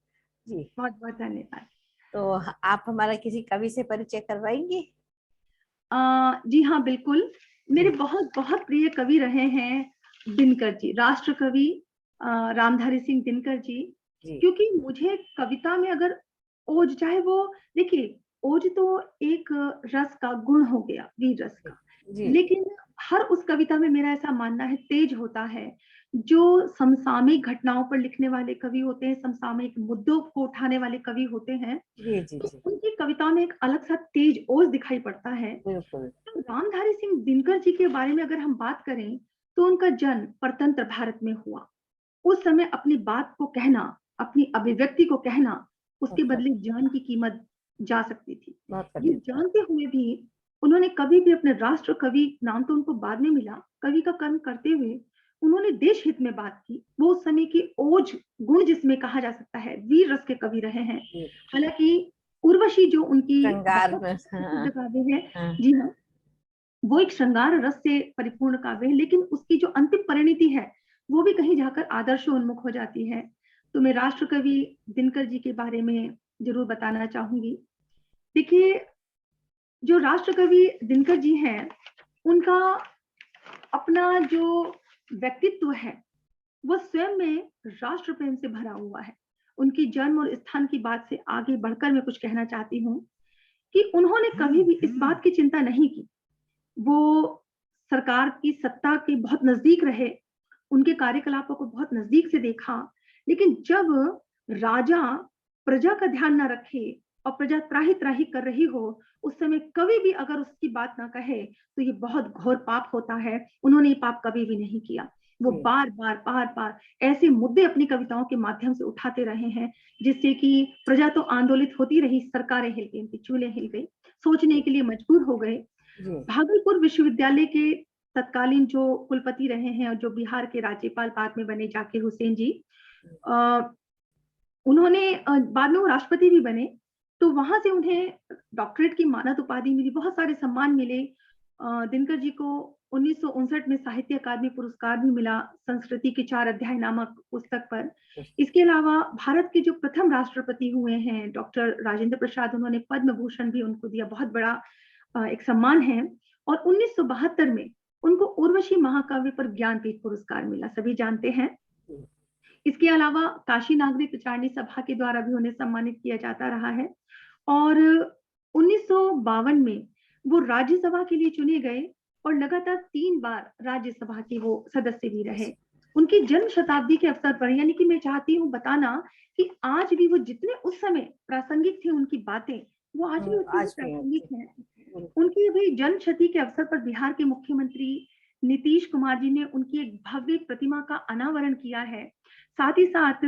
जी। बहुत बहुत धन्यवाद। तो आप हमारा किसी कवि से परिचय करवाएंगे? जी हाँ, बिल्कुल। मेरे बहुत बहुत प्रिय कवि रहे हैं दिनकर जी, राष्ट्र कवि रामधारी सिंह दिनकर जी। क्योंकि मुझे कविता में अगर ओज, चाहे वो, देखिए, ओज तो एक रस का गुण हो गया, वीर रस का, लेकिन हर उस कविता में मेरा ऐसा मानना है तेज होता है। जो समसामयिक घटनाओं पर लिखने वाले कवि होते हैं, समसामयिक मुद्दों को उठाने वाले कवि होते हैं, तो उनकी कविताओं में एक अलग सा तेज ओज दिखाई पड़ता है। तो रामधारी सिंह दिनकर जी के बारे में अगर हम बात करें, तो उनका जन्म परतंत्र भारत में हुआ। उस समय अपनी बात को कहना, अपनी अभिव्यक्ति को कहना, उसके बदले जान की कीमत जा सकती थी। ये जानते हुए भी उन्होंने कभी भी अपने राष्ट्र कवि, नाम तो उनको बाद में मिला, कवि का कर्म करते हुए उन्होंने देश हित में बात की। वो उस समय की ओज गुण जिसमें कहा जा सकता है, वीर रस के कवि रहे हैं। हालांकि उर्वशी जो उनकी काव्य है, जी हाँ, वो एक श्रृंगार रस से परिपूर्ण काव्य है, लेकिन उसकी जो अंतिम परिणति है वो भी कहीं जाकर आदर्शोन्मुख हो जाती है। तो मैं राष्ट्र कवि दिनकर जी के बारे में जरूर बताना चाहूंगी। देखिए, जो राष्ट्र कवि दिनकर जी हैं, उनका अपना जो व्यक्तित्व है वो स्वयं में राष्ट्र प्रेम से भरा हुआ है। उनकी जन्म और स्थान की बात से आगे बढ़कर मैं कुछ कहना चाहती हूँ कि उन्होंने कभी भी इस बात की चिंता नहीं की। वो सरकार की सत्ता के बहुत नजदीक रहे, उनके कार्यकलापों को बहुत नजदीक से देखा, लेकिन जब राजा प्रजा का ध्यान ना रखे और प्रजा त्राही त्राही कर रही हो, उस समय कभी भी अगर उसकी बात ना कहे तो ये बहुत घोर पाप होता है। उन्होंने ये पाप कभी भी नहीं किया। वो बार बार ऐसे मुद्दे अपनी कविताओं के माध्यम से उठाते रहे हैं, जिससे कि प्रजा तो आंदोलित होती रही, सरकारें हिल गई, उनकी चूल्हे हिल गई, सोचने के लिए मजबूर हो गए। भागलपुर विश्वविद्यालय के तत्कालीन जो कुलपति रहे हैं और जो बिहार के राज्यपाल बाद में बने जाकिर हुसैन जी, उन्होंने बाद में वो राष्ट्रपति भी बने, तो वहां से उन्हें डॉक्टरेट की मानद उपाधि मिली, बहुत सारे सम्मान मिले। दिनकर जी को 1959 में साहित्य अकादमी पुरस्कार भी मिला, संस्कृति के 4 अध्याय नामक पुस्तक पर। इसके अलावा भारत के जो प्रथम राष्ट्रपति हुए हैं डॉक्टर राजेंद्र प्रसाद, उन्होंने पद्म भूषण भी उनको दिया, बहुत बड़ा एक सम्मान है। और 1972 में उनको उर्वशी महाकाव्य पर ज्ञानपीठ पुरस्कार मिला, सभी जानते हैं। इसके अलावा काशी नागरिक विचारणी सभा के द्वारा भी उन्हें सम्मानित किया जाता रहा है। और 1952 में वो राज्यसभा के लिए चुने गए और लगातार 3 बार राज्यसभा के वो सदस्य भी रहे। उनकी जन्म शताब्दी के अवसर पर, यानी कि मैं चाहती हूँ बताना कि आज भी वो जितने उस समय प्रासंगिक थे उनकी बातें, वो आज भी उतनी प्रासंगिक हैं। उनकी भी जन्म शती के अवसर पर बिहार के मुख्यमंत्री नीतीश कुमार जी ने उनकी एक भव्य प्रतिमा का अनावरण किया है। साथ ही साथ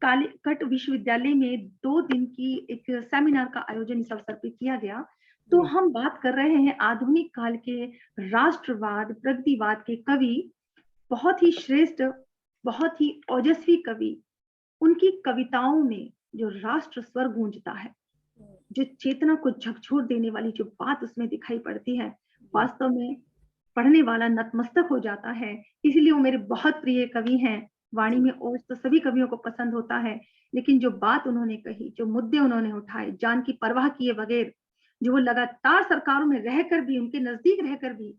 कालीकट विश्वविद्यालय में 2 दिन की एक सेमिनार का आयोजन इस अवसर पर किया गया। तो हम बात कर रहे हैं आधुनिक काल के राष्ट्रवाद, प्रगतिवाद के कवि, बहुत ही श्रेष्ठ, बहुत ही ओजस्वी कवि। उनकी कविताओं में जो राष्ट्र स्वर गूंजता है, जो चेतना को झकझोर देने वाली जो बात उसमें दिखाई पड़ती है, वास्तव में पढ़ने वाला नतमस्तक हो जाता है। इसलिए वो मेरे बहुत प्रिय कवि हैं। वाणी में ओज तो सभी कवियों को पसंद होता है, लेकिन जो बात उन्होंने कही, जो मुद्दे उन्होंने उठाए, जान की परवाह किए बगैर, जो वो लगातार सरकारों में रहकर भी, उनके नजदीक रहकर भी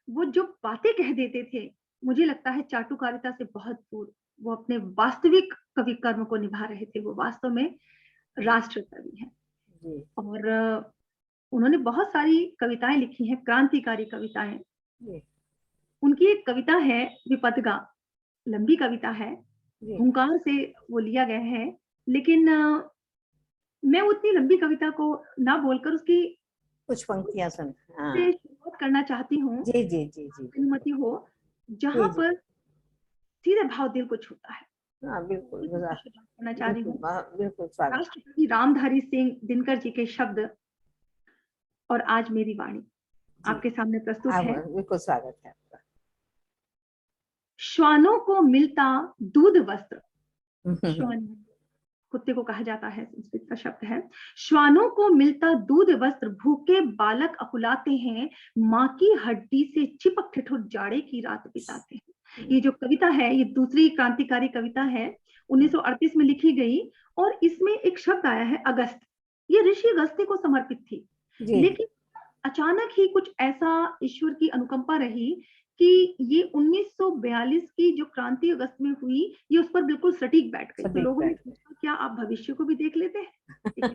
वो जो बातें कह देते थे, मुझे लगता है चाटुकारिता से बहुत दूर वो अपने वास्तविक कवि कर्म को निभा रहे थे। वो वास्तव में राष्ट्र कवि हैं। और उन्होंने बहुत सारी कविताएं लिखी हैं, क्रांतिकारी कविताएं। उनकी एक कविता है विपदगा, लंबी कविता है, हुंकार से वो लिया गया है, लेकिन मैं उतनी लंबी कविता को ना बोलकर उसकी कुछ पंक्तियां सुन। हाँ से शुरुआत करना चाहती हूँ, जी जी जी जी अनुमति हो, जी जहाँ जी। पर सीधे भाव दिल को छूता है। हाँ बिल्कुल, मैं शुरुआत करना चाह रही बिल्कुल हूँ। बिल्कुल स्वागत। राष्ट्रपति रामधारी सिंह दिनकर जी के शब्द और आज मेरी वाणी जी आपके सामने प्रस्तुत आप है। बिल्कुल स्वागत है आपका। श्वानों को मिलता दूध वस्त्र, हम्म। श्वान कुत्ते को कहा जाता है, संस्कृत का शब्द है। श्वानों को मिलता दूध वस्त्र, भूखे बालक अकुलाते हैं, माँ की हड्डी से चिपक ठिठुर जाड़े की रात बिताते हैं। ये जो कविता है, ये दूसरी क्रांतिकारी कविता है, 1938 में लिखी गई, और इसमें एक शब्द आया है अगस्त। ये ऋषि अगस्त्य को समर्पित थी, जी लेकिन अचानक ही कुछ ऐसा ईश्वर की अनुकंपा रही कि ये 1942 की जो क्रांति अगस्त में हुई, ये उस पर बिल्कुल सटीक बैठ गई। तो सटीक लोगों ने बैठ गए। पूछा, क्या आप भविष्य को भी देख लेते हैं? एक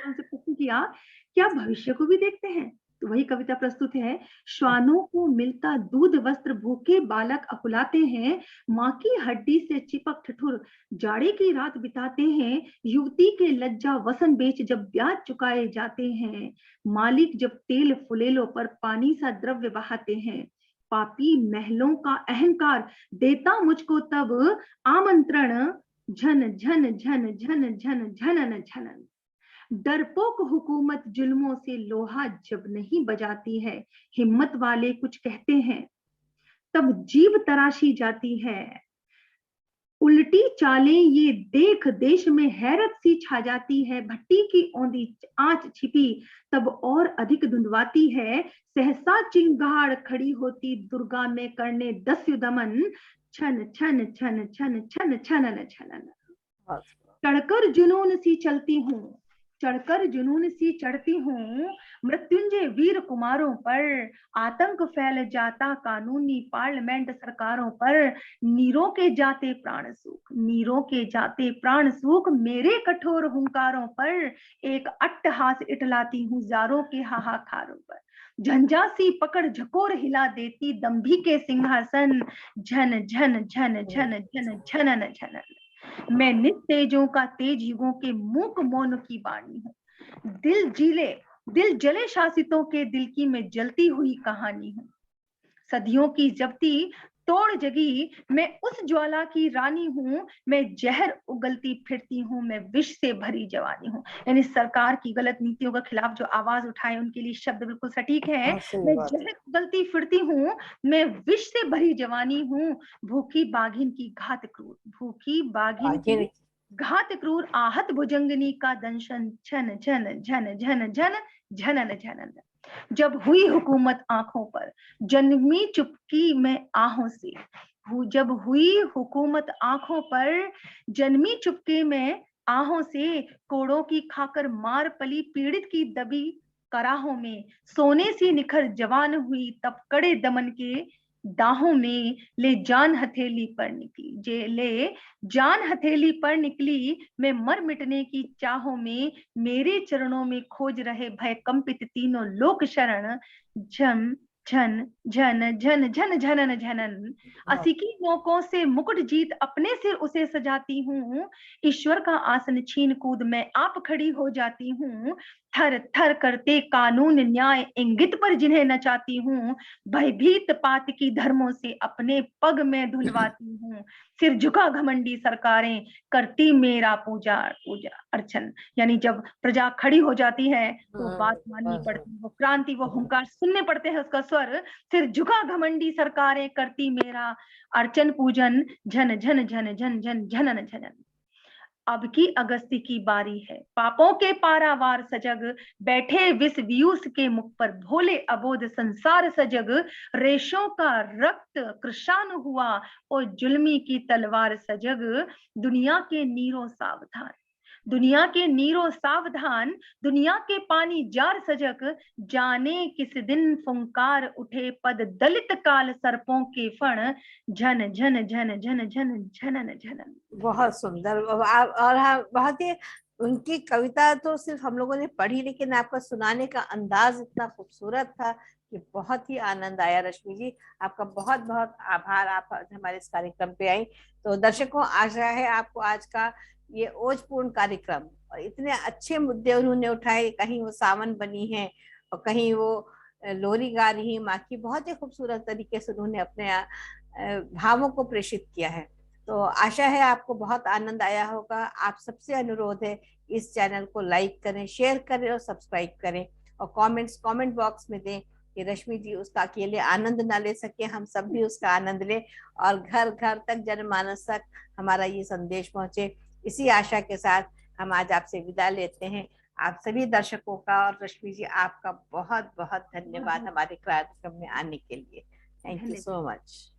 उनसे प्रश्न किया, क्या आप भविष्य को भी देखते हैं? तो वही कविता प्रस्तुत है। श्वानों को मिलता दूध वस्त्र, भूखे बालक अकुलाते हैं, माँ की हड्डी से चिपक ठिठुर जाड़े की रात बिताते हैं, युवती के लज्जा वसन बेच जब ब्याज चुकाए जाते हैं, मालिक जब तेल फुलेलों पर पानी सा द्रव्य बहाते हैं, पापी महलों का अहंकार देता मुझको तब आमंत्रण, झन झन झन झन झन झनन झनन। डरपोक हुकूमत जुल्मों से लोहा जब नहीं बजाती है, हिम्मत वाले कुछ कहते हैं तब जीभ तराशी जाती है, उल्टी चालें ये देख देश में हैरत सी छा जाती है, भट्टी की औंधी आंच छिपी तब और अधिक धुंधवाती है, सहसा चिंगाड़ खड़ी होती दुर्गा में करने दस्यु दमन, छन छन छन छन छन छनन छनन। चढ़कर जुनून सी चलती हूँ, चढ़कर जुनून सी चढ़ती हूँ, मृत्युंजय वीर कुमारों पर आतंक फैल जाता कानूनी पार्लियामेंट सरकारों पर, नीरों के जाते प्राण सूख, नीरों के जाते प्राण सूख, मेरे कठोर हुंकारों पर एक अट्टहास इटलाती हूँ जारों के हाहाकारों पर, झंझा सी पकड़ झकोर हिला देती दंभी के सिंहासन, झन झन झन झन झन झनन झनन। मैं नित तेजों का तेज युगों के मूक मौन की वाणी हूँ, दिल जले शासितों के दिल की मैं जलती हुई कहानी हूँ, सदियों की जब्ती तोड़ जगी मैं उस ज्वाला की रानी हूँ, मैं जहर उगलती फिरती हूँ, मैं विष से भरी जवानी हूँ। यानी सरकार की गलत नीतियों के खिलाफ जो आवाज उठाए उनके लिए शब्द बिल्कुल सटीक है। मैं जहर उगलती फिरती हूँ, मैं विष से भरी जवानी हूँ, भूखी बाघिन की घात क्रूर, भूखी बाघिन की घात क्रूर आहत भुजंगनी का दंशन, झन झन झन झन झन झनन झनन। जब हुई हुकूमत आंखों पर जन्मी चुपकी में आहों से, जब हुई हुकूमत आंखों पर जन्मी चुपके में आहों से, कोड़ों की खाकर मार पली पीड़ित की दबी कराहों में, सोने सी निखर जवान हुई तब कड़े दमन के दाहों में, ले जान हथेली पर निकली, जे ले जान हथेली पर निकली, मैं मर मिटने की चाहों में, मेरे चरणों में खोज रहे भय कंपित तीनों लोक शरण, झम झन झन झन झन झनन झनन। असिकी नोकों से मुकुट जीत अपने सिर उसे सजाती हूँ, ईश्वर का आसन छीन कूद मैं आप खड़ी हो जाती हूँ, थर थर करते कानून न्याय इंगित पर जिन्हें नचाती हूँ, भयभीत पात की धर्मों से अपने पग में धुलवाती हूँ, सिर झुका घमंडी सरकारें करती मेरा पूजा पूजा अर्चन। यानी जब प्रजा खड़ी हो जाती है तो बात माननी पड़ती है, वो क्रांति वो हुंकार सुनने पड़ते हैं, उसका स्वर, सिर झुका घमंडी सरकारें करती मेरा अर्चन पूजन, झन झन झन झन झन झनन झनन। अब की अगस्ती की बारी है, पापों के पारावार सजग, बैठे विष व्यूस के मुख पर भोले अबोध संसार सजग, रेशों का रक्त कृशान हुआ और जुल्मी की तलवार सजग, दुनिया के नीरों सावधान, दुनिया के नीरों सावधान, दुनिया के पानी जार सजग, जाने किस दिन फुंकार उठे पद दलित काल सर्पों के फण, झन झन झन झन झन झनन झनन। बहुत सुंदर। और हाँ, बहुत ही उनकी कविता तो सिर्फ हम लोगों ने पढ़ी, लेकिन आपका सुनाने का अंदाज इतना खूबसूरत था कि बहुत ही आनंद आया। रश्मि जी, आपका बहुत बहुत आभार, आप आज हमारे इस कार्यक्रम पे आई। तो दर्शकों, आशा है आपको आज का ये ओजपूर्ण कार्यक्रम, और इतने अच्छे मुद्दे उन्होंने उठाए, कहीं वो सावन बनी है और कहीं वो लोरी गा रही है माँ की। बहुत ही खूबसूरत तरीके से उन्होंने अपने भावों को प्रेषित किया है। तो आशा है आपको बहुत आनंद आया होगा। आप सबसे अनुरोध है, इस चैनल को लाइक करें, शेयर करें और सब्सक्राइब करें, और कमेंट बॉक्स में दें कि रश्मि जी उसका अकेले आनंद ना ले सके, हम सब भी उसका आनंद लें और घर घर तक, जनमानस तक हमारा ये संदेश पहुंचे। इसी आशा के साथ हम आज आपसे विदा लेते हैं। आप सभी दर्शकों का और रश्मि जी आपका बहुत बहुत बहुत धन्यवाद बहुत हमारे कार्यक्रम में आने के लिए। थैंक यू धन्यवाद। So much.